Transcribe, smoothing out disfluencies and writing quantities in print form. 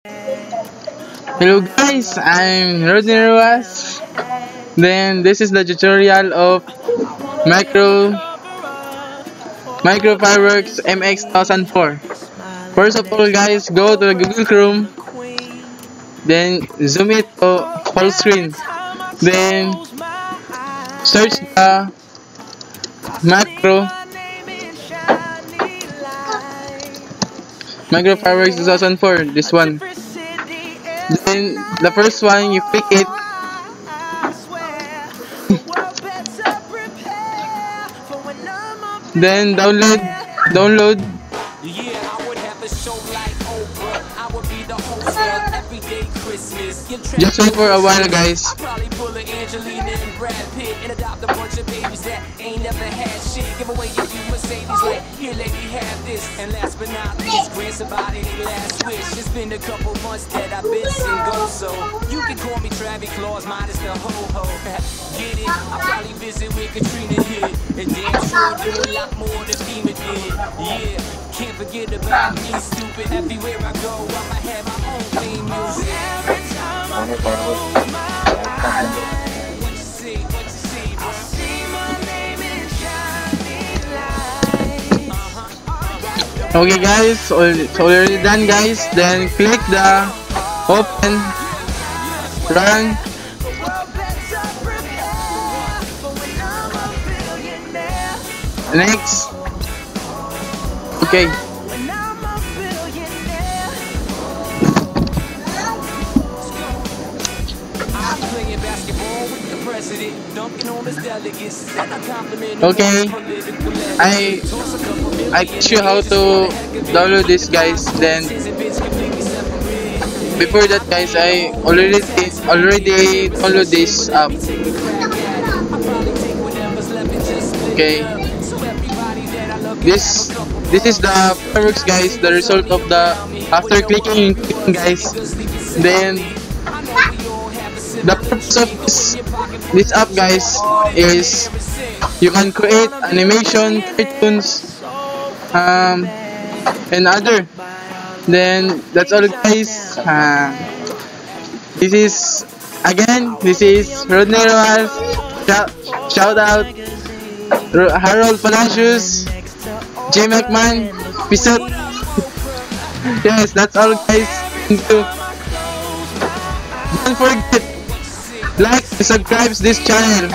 Hello guys, I'm Rodney Ruas. Then this is the tutorial of Micro Micro Fireworks MX 1004. First of all guys, go to the Google Chrome, then zoom it to full screen. Then search the Micro Fireworks 2004, this one. Then the first one, you click it. Then download. Just wait for a while, guys. And last but not least, grant somebody their last wish. It's been a couple months that I've been single, so you can call me Travis Claus minus the ho-ho. Get it? I'll probably visit with Katrina here, and damn sure do a lot more than FEMA did. Yeah, can't forget about me, stupid. Everywhere I go, I'ma have my own theme music. Every time I close my eyes, what you see, I see my name in shining lights. Okay guys, it's already done guys. Then click the open, run. Next. Okay. Okay. I teach you how to download this guys. Then before that guys, I already download this app. Okay. This is the fireworks guys, the result of the after clicking guys. Then the purpose of this app guys is you can create animation, cartoons, and other. Then that's all guys. This is Rodney Rojas. Shout out Harold Palacios, J. McMahon, peace out. Yes, that's all guys. Don't forget, like and subscribe this channel.